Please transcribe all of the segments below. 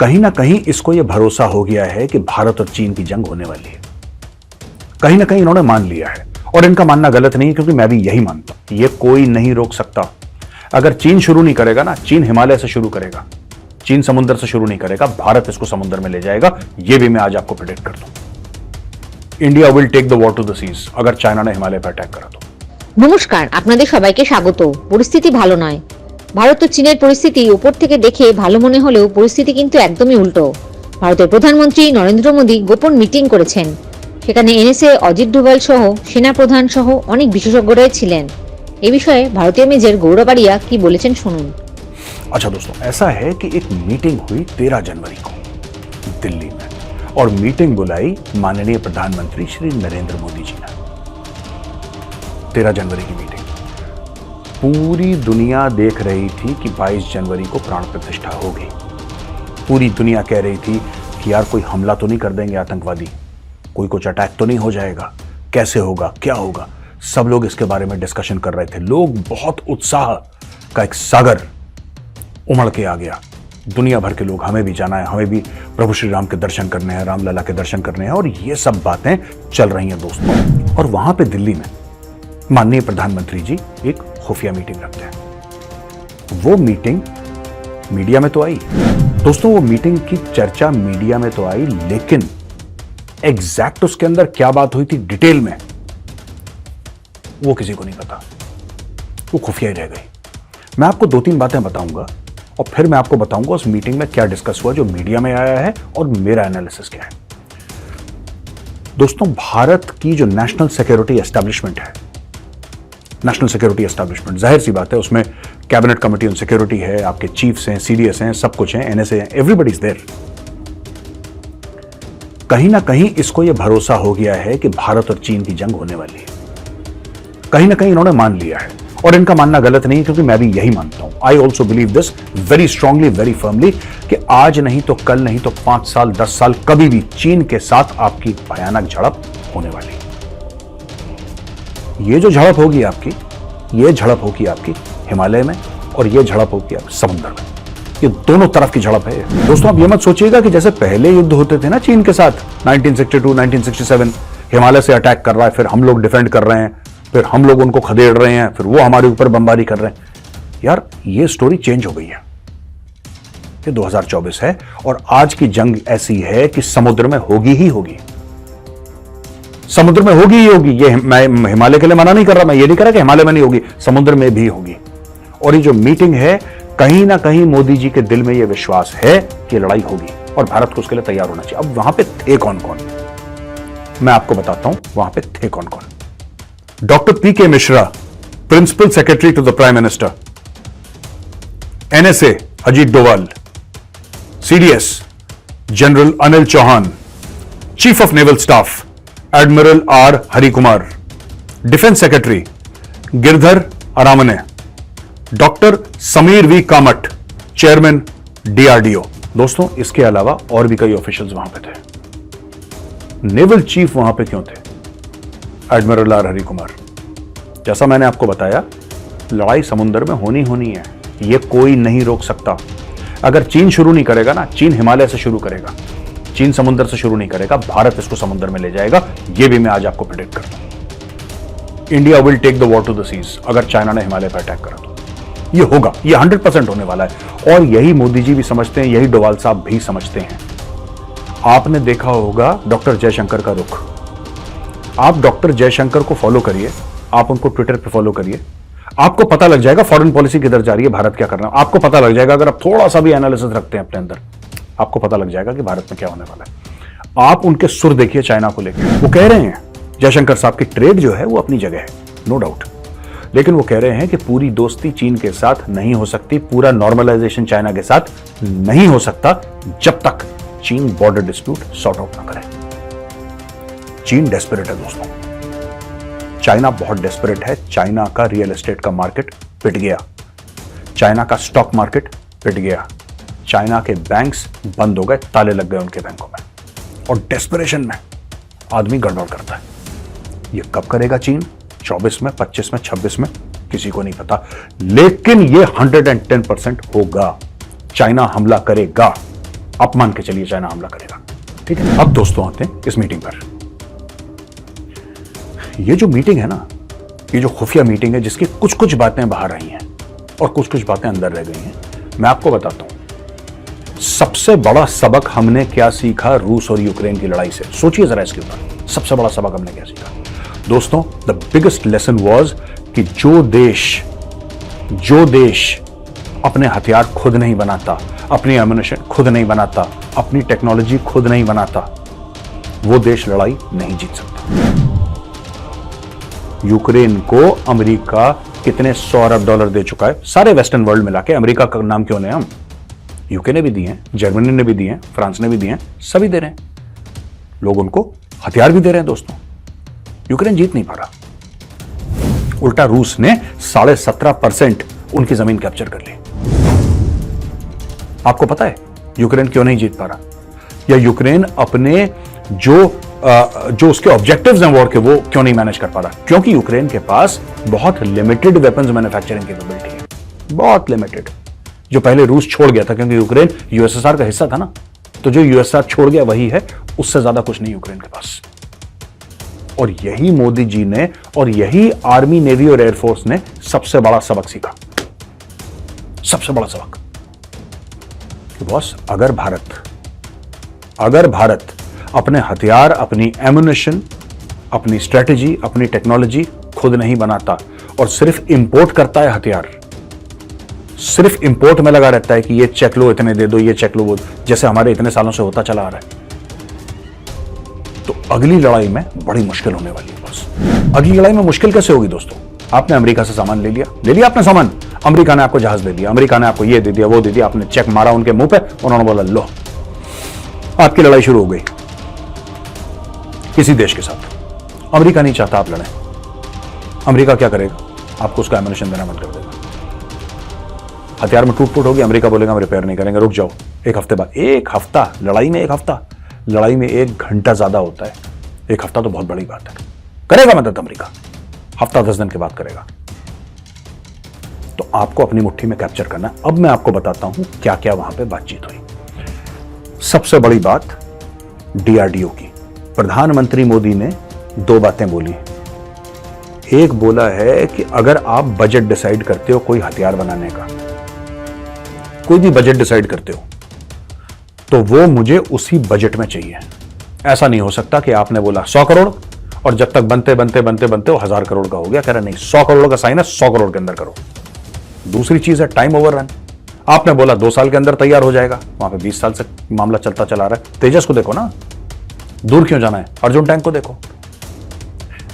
कहीं ना कहीं इसको यह भरोसा हो गया है कि भारत और चीन की जंग होने वाली है। कहीं ना कहीं इन्होंने मान लिया है, और इनका मानना गलत नहीं है, क्योंकि मैं भी यही मानता हूं। यह कोई नहीं रोक सकता। अगर चीन शुरू नहीं करेगा ना, चीन हिमालय से शुरू करेगा, चीन समुद्र से शुरू नहीं करेगा, भारत इसको समुद्र में ले जाएगा। यह भी मैं आज आपको प्रेडिक्ट कर दूं। India will take the war to the seas अगर चाइना ने हिमालय पर अटैक करा तो। নমস্কার, আপনাদের সবাইকে স্বাগত। পরিস্থিতি ভালো নয়। ভারত ও চীনের পরিস্থিতি উপর থেকে দেখে ভালো মনে হলেও পরিস্থিতি কিন্তু একদমই উল্টো। ভারতের প্রধানমন্ত্রী নরেন্দ্র মোদী গোপন মিটিং করেছেন। সেখানে এনএসএ অজিত ডোভাল সহ সেনা প্রধান সহ অনেক বিশেষজ্ঞরাই ছিলেন। এই বিষয়ে ভারতীয় মেজর গৌরব আরিয়া কি বলেছেন শুনুন। अच्छा दोस्तों, ऐसा है कि एक मीटिंग हुई 13 जनवरी को दिल्ली में, और मीटिंग बुलाई माननीय प्रधानमंत्री श्री नरेंद्र मोदी जी ने। 13 जनवरी की मीटिंग पूरी दुनिया देख रही थी कि 22 जनवरी को प्राण प्रतिष्ठा होगी। पूरी दुनिया कह रही थी कि यार कोई हमला तो नहीं कर देंगे आतंकवादी, कोई कुछ अटैक तो नहीं हो जाएगा, कैसे होगा, क्या होगा। सब लोग इसके बारे में डिस्कशन कर रहे थे। लोग बहुत उत्साह का एक सागर उमड़ के आ गया। दुनिया भर के लोग, हमें भी जाना है, हमें भी प्रभु श्री राम के दर्शन करने हैं, रामलला के दर्शन करने हैं, और ये सब बातें चल रही हैं दोस्तों। और वहां पे दिल्ली में माननीय प्रधानमंत्री जी एक खुफिया मीटिंग रखते हैं। वो मीटिंग मीडिया में तो आई दोस्तों, वो मीटिंग की चर्चा मीडिया में तो आई, लेकिन एग्जैक्ट उसके अंदर क्या बात हुई थी डिटेल में, वो किसी को नहीं पता। वो खुफिया ही रह गई। मैं आपको 2-3 बातें बताऊंगा, और फिर मैं आपको बताऊंगा उस मीटिंग में क्या डिस्कस हुआ, जो मीडिया में आया है, और मेरा एनालिसिस क्या है। दोस्तों, भारत की जो नेशनल सिक्योरिटी एस्टैब्लिशमेंट है, नेशनल सिक्योरिटी एस्टैब्लिशमेंट, जाहिर सी बात है, उसमें कैबिनेट कमिटी ऑन सिक्योरिटी है, आपके चीफ्स हैं, सीडीएस हैं, सब कुछ है, एनएसए है, एवरीबडी इज देयर। कहीं ना कहीं इसको यह भरोसा हो गया है कि भारत और चीन की जंग होने वाली है। कहीं ना कहीं इन्होंने मान लिया है, और इनका मानना गलत नहीं है, क्योंकि मैं भी यही मानता हूं। I also believe this very strongly, very firmly, कि आज नहीं तो कल, नहीं तो 5 साल 10 साल, कभी भी चीन के साथ आपकी भयानक झड़प होने वाली है। ये जो झड़प होगी आपकी, ये झड़प होगी आपकी हिमालय में, और ये झड़प होगी आपकी समुद्र में। ये दोनों तरफ की झड़प है दोस्तों। आप ये मत सोचिएगा कि जैसे पहले युद्ध होते थे ना चीन के साथ, 1962, 1967, हिमालय से अटैक कर रहा है, फिर हम लोग डिफेंड कर रहे हैं, फिर हम लोग उनको खदेड़ रहे हैं, फिर वो हमारे ऊपर बमबारी कर रहे हैं। यार, ये स्टोरी चेंज हो गई है। ये 2024 है, और आज की जंग ऐसी है कि समुद्र में होगी ही होगी। समुद्र में होगी ही होगी। ये मैं हिमालय के लिए मना नहीं कर रहा, मैं ये नहीं कह रहा कि हिमालय में नहीं होगी, समुद्र में भी होगी। और ये जो मीटिंग है, कहीं ना कहीं मोदी जी के दिल में यह विश्वास है कि लड़ाई होगी, और भारत को उसके लिए तैयार होना चाहिए। अब वहां पे थे कौन कौन, मैं आपको बताता हूं वहां पे थे कौन कौन। Doctor P K. Mishra, principal secretary to the prime minister, NSA Ajit Doval, CDS general Anil Chauhan, chief of naval staff admiral R Harikumar, defence secretary Giridhar Aramane, doctor Sameer V Kamat, chairman DRDO. दोस्तों, इसके अलावा और भी कई ऑफिशियल्स वहां पे थे। नेवल चीफ वहां पे क्यों थे? Admiral R Harikumar. जैसा मैंने आपको बताया, लड़ाई समुद्र में होनी है, यह कोई नहीं रोक सकता। अगर चीन शुरू नहीं करेगा ना, चीन हिमालय से शुरू करेगा, चीन समुद्र से शुरू नहीं करेगा, भारत इसको समुद्र में ले जाएगा। यह भी मैं आज आपको प्रेडिक्ट करता हूं। India will take the war to the seas अगर चाइना ने हिमालय पर अटैक करा तो। यह होगा, यह 100% होने वाला है, और यही मोदी जी भी समझते हैं, यही डोभाल साहब भी समझते हैं। आपने देखा होगा डॉक्टर जयशंकर का रुख। आप डॉक्टर जयशंकर को फॉलो करिए, आप उनको ट्विटर पे फॉलो करिए, आपको पता लग जाएगा फॉरेन पॉलिसी किधर जा रही है, भारत क्या कर रहा है। आपको पता लग जाएगा, अगर आप थोड़ा सा भी एनालिसिस रखते हैं अपने अंदर, आपको पता लग जाएगा कि भारत में क्या होने वाला है। आप उनके सुर देखिए चाइना को लेकर। वो कह रहे हैं, जयशंकर साहब की ट्रेड जो है वो अपनी जगह है, नो डाउट, लेकिन वो कह रहे हैं कि पूरी दोस्ती चीन के साथ नहीं हो सकती, पूरा नॉर्मलाइजेशन चाइना के साथ नहीं हो सकता, जब तक चीन बॉर्डर डिस्प्यूट सॉर्ट आउट ना करे। चीन डेस्परेट है दोस्तों, चाइना बहुत डेस्परेट है। चाइना का रियल एस्टेट का मार्केट पिट गया, चाइना का स्टॉक मार्केट पिट गया, चाइना के बैंक्स बंद हो गए, ताले लग गए उनके बैंकों में, और डेस्परेशन में आदमी गड़बड़ करता है। ये कब करेगा चीन? 24 में, 25 में, 26 में, किसी को नहीं पता, लेकिन ये 110% होगा। चाइना हमला करेगा, आप मान के चलिए चाइना हमला करेगा। ठीक है, अब दोस्तों आते हैं इस मीटिंग पर। ये जो मीटिंग है ना, ये जो खुफिया मीटिंग है जिसकी कुछ कुछ बातें बाहर आई हैं और कुछ कुछ बातें अंदर रह गई हैं, मैं आपको बताता हूं सबसे बड़ा सबक हमने क्या सीखा रूस और यूक्रेन की लड़ाई से। सोचिए जरा इसके ऊपर, सबसे बड़ा सबक हमने क्या सीखा दोस्तों। द बिगेस्ट लेसन वाज कि जो देश अपने हथियार खुद नहीं बनाता, अपनी एम्युनिशन खुद नहीं बनाता, अपनी टेक्नोलॉजी खुद नहीं बनाता, वो देश लड़ाई नहीं जीत सकता। यूक्रेन को अमेरिका कितने 100 अरब डॉलर दे चुका है, सारे वेस्टर्न वर्ल्ड मिला के। अमेरिका का नाम क्यों नहीं, हम यूके ने भी दिए हैं, जर्मनी ने भी दिए हैं, फ्रांस ने भी दिए हैं, सभी दे रहे हैं। लोग उनको हथियार भी दे रहे हैं दोस्तों। यूक्रेन जीत नहीं पा रहा, उल्टा रूस ने 17.5% उनकी जमीन कैप्चर कर ली। आपको पता है यूक्रेन क्यों नहीं जीत पा रहा, या यूक्रेन अपने जो उसके ऑब्जेक्टिव्स हैं वॉर के, वो क्यों नहीं मैनेज कर पा रहा? क्योंकि यूक्रेन के पास बहुत लिमिटेड वेपन्स मैन्युफैक्चरिंग कैपेबिलिटी है, बहुत लिमिटेड। जो पहले रूस छोड़ गया था, क्योंकि यूक्रेन यूएसएसआर का हिस्सा था ना, तो जो यूएसएसआर छोड़ गया वही है, उससे ज्यादा कुछ नहीं यूक्रेन के पास। और यही मोदी जी ने और यही आर्मी, नेवी और एयरफोर्स ने सबसे बड़ा सबक सीखा, सबसे बड़ा सबक कि बॉस, अगर भारत अपने हथियार, अपनी एम्युनिशन, अपनी स्ट्रेटेजी, अपनी टेक्नोलॉजी खुद नहीं बनाता और सिर्फ इंपोर्ट करता है हथियार, सिर्फ इंपोर्ट में लगा रहता है कि ये चेक लो, इतने दे दो, ये चेक लो, वो, जैसे हमारे इतने सालों से होता चला आ रहा है, तो अगली लड़ाई में बड़ी मुश्किल होने वाली है बॉस। अगली लड़ाई में मुश्किल कैसे होगी दोस्तों? आपने अमेरिका से सामान ले लिया आपने सामान, अमेरिका ने आपको जहाज दे दिया, अमेरिका ने आपको ये दे दिया, वो दे दिया, आपने चेक मारा उनके मुंह पे, उन्होंने बोला लो, आपकी लड़ाई शुरू हो गई किसी देश के साथ। अमेरिका नहीं चाहता आप लड़ें, अमेरिका क्या करेगा? आपको उसका एम्युनिशन देना बंद कर देगा। हथियार में टूट-फूट होगी, अमेरिका बोलेगा हम रिपेयर नहीं करेंगे, रुक जाओ, एक हफ्ते बाद। एक हफ्ता लड़ाई में, एक हफ्ता लड़ाई में 1 घंटा ज्यादा होता है, एक हफ्ता तो बहुत बड़ी बात है। करेगा मदद अमेरिका, हफ्ता 10 दिन के बाद करेगा। तो आपको अपनी मुट्ठी में कैप्चर करना है। अब मैं आपको बताता हूं क्या क्या वहां पे बातचीत हुई। सबसे बड़ी बात डीआरडीओ की, प्रधानमंत्री मोदी ने 2 बातें बोली। एक बोला है कि अगर आप बजट डिसाइड करते हो कोई हथियार बनाने का, कोई भी बजट डिसाइड करते हो, तो वो मुझे उसी बजट में चाहिए। ऐसा नहीं हो सकता कि आपने बोला 100 करोड़ और जब तक बनते वो 1000 करोड़ का हो गया। कह रहे नहीं, 100 करोड़ का साइन है, 100 करोड़ के अंदर करो। दूसरी चीज है टाइम ओवररन। आपने बोला 2 साल के अंदर तैयार हो जाएगा, वहां पे 20 साल से मामला चलता चला रहा है। तेजस को देखो ना, दूर क्यों जाना है? अर्जुन टैंक को देखो।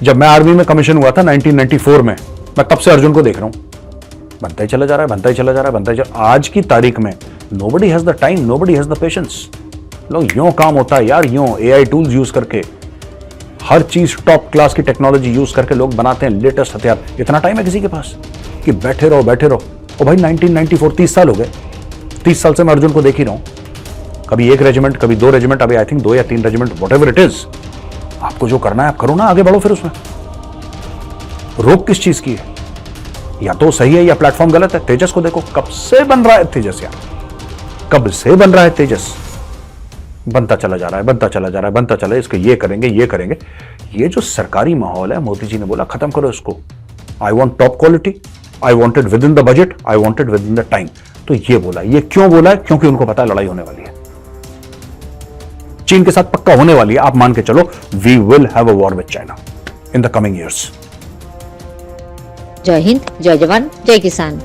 जब मैं आर्मी में कमीशन हुआ था 1994 में, मैं तब से अर्जुन को देख रहा हूं, बनता ही चला जा रहा है, बनता ही चला जा रहा है, बनता ही चला। आज की तारीख में nobody has the time, nobody has the patience. लोग यूं काम होता है यार, यूं एआई टूल्स यूज करके, हर चीज टॉप क्लास की टेक्नोलॉजी यूज करके लोग बनाते हैं लेटेस्ट हथियार। इतना टाइम है किसी के पास कि बैठे रहो। और भाई 1994 30 साल हो गए, 30 साल से मैं अर्जुन को देख ही रहा हूं। कभी 1 रेजिमेंट, कभी 2 रेजिमेंट, अभी आई थिंक 2 या 3 रेजिमेंट, व्हाटएवर इट इज। आपको जो करना है आप करो ना, आगे बढ़ो। फिर उसमें रोक किस चीज की है? या तो सही है या प्लेटफॉर्म गलत है। तेजस को देखो, कब से बन रहा है तेजस यार, कब से बन रहा है तेजस, बनता चला जा रहा है, बनता चला जा रहा है, बनता चला। इसको ये करेंगे, ये करेंगे। ये जो सरकारी माहौल है, मोदी जी ने बोला खत्म करो इसको। I want top quality, I want it with in the budget, I want it with in the time. तो ये बोला। ये क्यों बोला है? क्योंकि उनको पता है लड़ाई होने वाली है, चीन के साथ पक्का होने वाली है। आप मान के चलो, we will have a war with China in the coming years. जय हिंद, जय जवान, जय किसान।